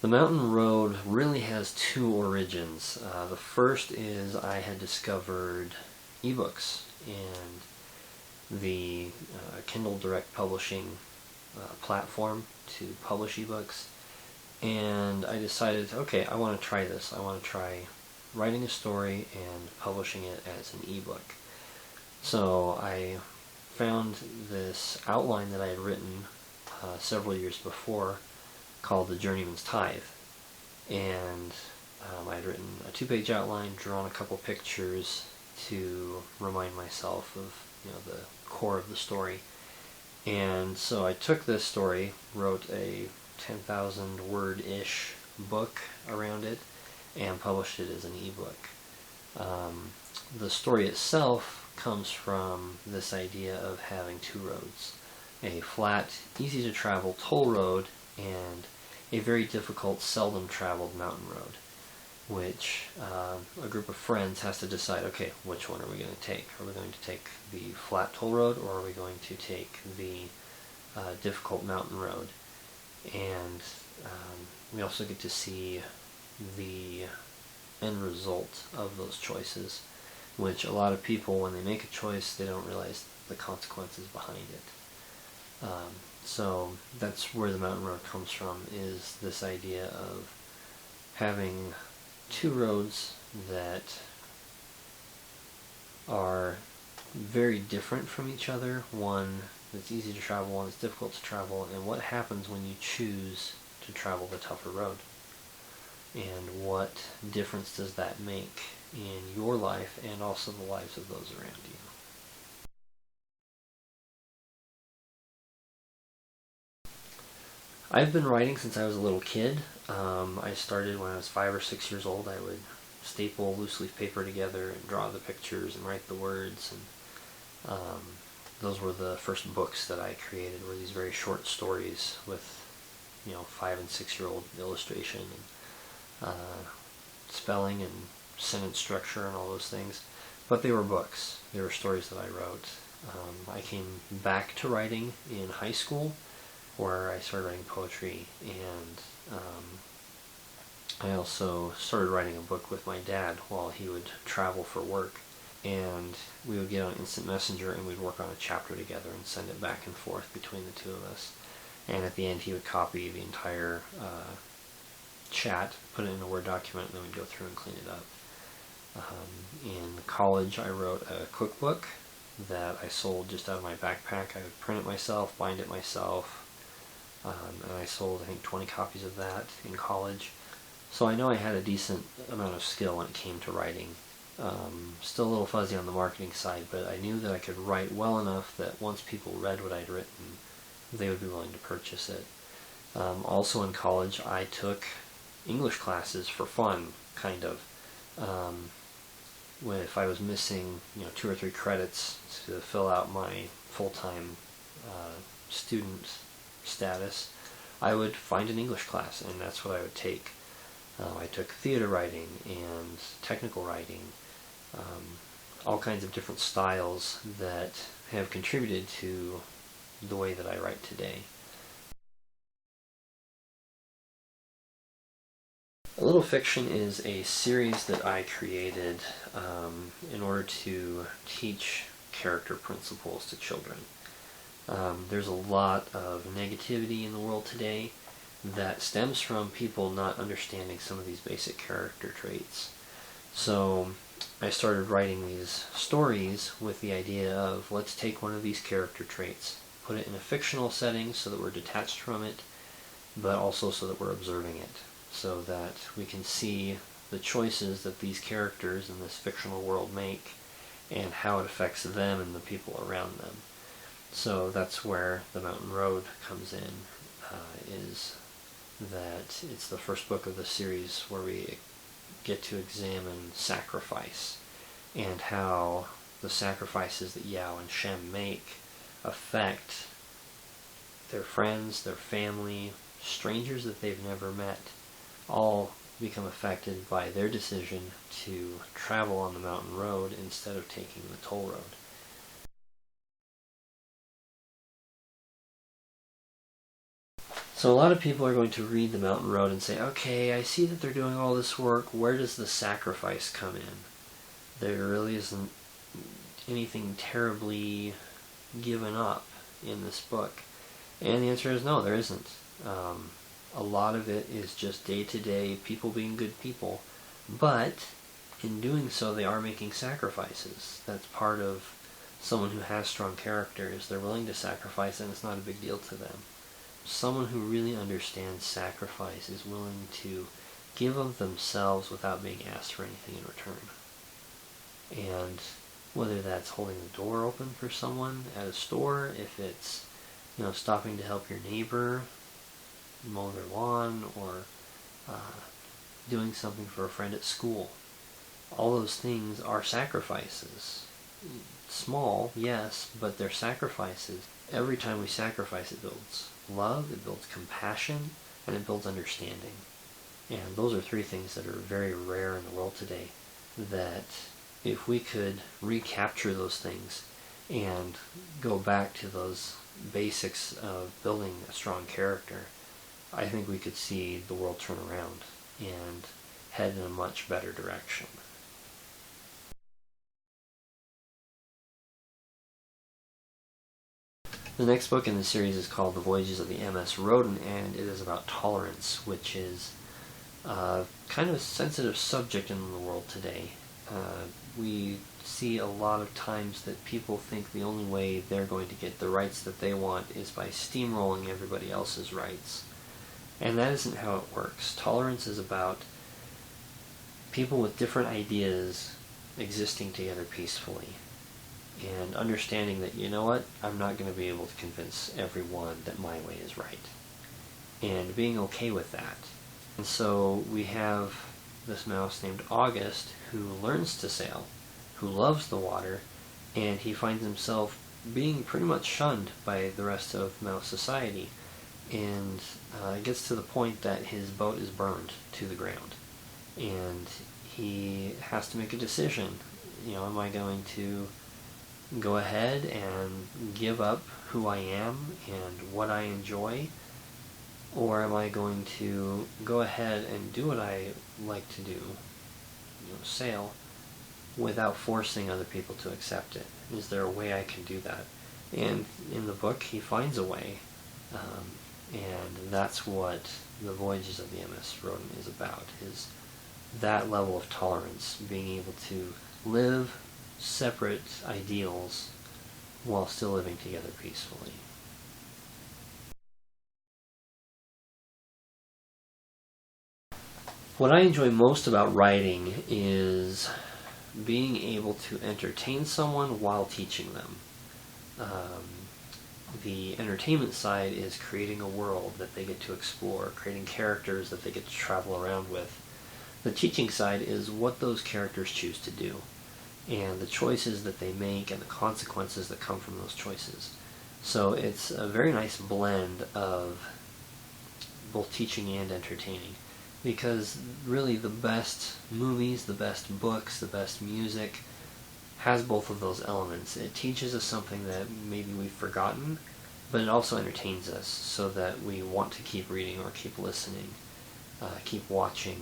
The mountain road really has two origins. The first is I had discovered ebooks and the Kindle direct publishing platform to publish ebooks, and I decided, okay, I want to try this. I want to try writing a story and publishing it as an ebook. So I found this outline that I had written several years before called The Journeyman's Tithe, and I had written a 2-page outline, drawn a couple pictures to remind myself of the core of the story. And so I took this story, wrote a 10,000 word-ish book around it, and published it as an ebook. The story itself comes from this idea of having two roads: a flat, easy to travel toll road and a very difficult, seldom traveled mountain road, which a group of friends has to decide, okay, which one are we going to take? Are we going to take the flat toll road, or are we going to take the difficult mountain road? And we also get to see the end result of those choices, which a lot of people, when they make a choice, they don't realize the consequences behind it. So that's where the mountain road comes from, is this idea of having two roads that are very different from each other, one that's easy to travel, one that's difficult to travel, and what happens when you choose to travel the tougher road, and what difference does that make in your life and also the lives of those around you. I've been writing since I was a little kid. I started when I was 5 or 6 years old. I would staple loose leaf paper together and draw the pictures and write the words, and those were the first books that I created, were these very short stories with 5 and 6 year old illustration and spelling and sentence structure and all those things. But they were books. They were stories that I wrote. I came back to writing in high school, where I started writing poetry, and I also started writing a book with my dad while he would travel for work, and we would get on Instant Messenger and we'd work on a chapter together and send it back and forth between the two of us, and at the end he would copy the entire chat, put it in a Word document, and then we'd go through and clean it up. In college I wrote a cookbook that I sold just out of my backpack. I would print it myself, bind it myself, and I sold, I think, 20 copies of that in college. So I know I had a decent amount of skill when it came to writing. Still a little fuzzy on the marketing side, but I knew that I could write well enough that once people read what I'd written, they would be willing to purchase it. Also in college, I took English classes for fun, kind of. If I was missing 2 or 3 credits to fill out my full-time student status, I would find an English class, and that's what I would take. I took theater writing and technical writing, all kinds of different styles that have contributed to the way that I write today. A Little Fiction is a series that I created in order to teach character principles to children. There's a lot of negativity in the world today that stems from people not understanding some of these basic character traits. So I started writing these stories with the idea of, let's take one of these character traits, put it in a fictional setting so that we're detached from it, but also so that we're observing it, so that we can see the choices that these characters in this fictional world make and how it affects them and the people around them. So that's where The Mountain Road comes in, is that it's the first book of the series where we get to examine sacrifice and how the sacrifices that Yao and Shem make affect their friends, their family, strangers that they've never met, all become affected by their decision to travel on the mountain road instead of taking the toll road. So a lot of people are going to read The Mountain Road and say, okay, I see that they're doing all this work. Where does the sacrifice come in? There really isn't anything terribly given up in this book. And the answer is no, there isn't. A lot of it is just day-to-day people being good people. But in doing so, they are making sacrifices. That's part of someone who has strong characters. They're willing to sacrifice, and it's not a big deal to them. Someone who really understands sacrifice is willing to give of themselves without being asked for anything in return. And whether that's holding the door open for someone at a store, if it's, stopping to help your neighbor mow their lawn, or doing something for a friend at school. All those things are sacrifices. Small, yes, but they're sacrifices. Every time we sacrifice, it builds love, it builds compassion, and it builds understanding. And those are three things that are very rare in the world today, that if we could recapture those things and go back to those basics of building a strong character, I think we could see the world turn around and head in a much better direction. The next book in the series is called The Voyages of the MS Rodent, and it is about tolerance, which is kind of a sensitive subject in the world today. We see a lot of times that people think the only way they're going to get the rights that they want is by steamrolling everybody else's rights. And that isn't how it works. Tolerance is about people with different ideas existing together peacefully, and understanding that, I'm not going to be able to convince everyone that my way is right, and being okay with that. And so we have this mouse named August who learns to sail, who loves the water, and he finds himself being pretty much shunned by the rest of mouse society, and it gets to the point that his boat is burned to the ground, and he has to make a decision. Am I going to go ahead and give up who I am and what I enjoy, or am I going to go ahead and do what I like to do, sail, without forcing other people to accept it? Is there a way I can do that? And in the book, he finds a way, and that's what The Voyages of the MS Rodent is about, is that level of tolerance, being able to live separate ideals while still living together peacefully. What I enjoy most about writing is being able to entertain someone while teaching them. The entertainment side is creating a world that they get to explore, creating characters that they get to travel around with. The teaching side is what those characters choose to do, and the choices that they make and the consequences that come from those choices. So it's a very nice blend of both teaching and entertaining, because really the best movies, the best books, the best music has both of those elements. It teaches us something that maybe we've forgotten, but it also entertains us so that we want to keep reading or keep listening, keep watching,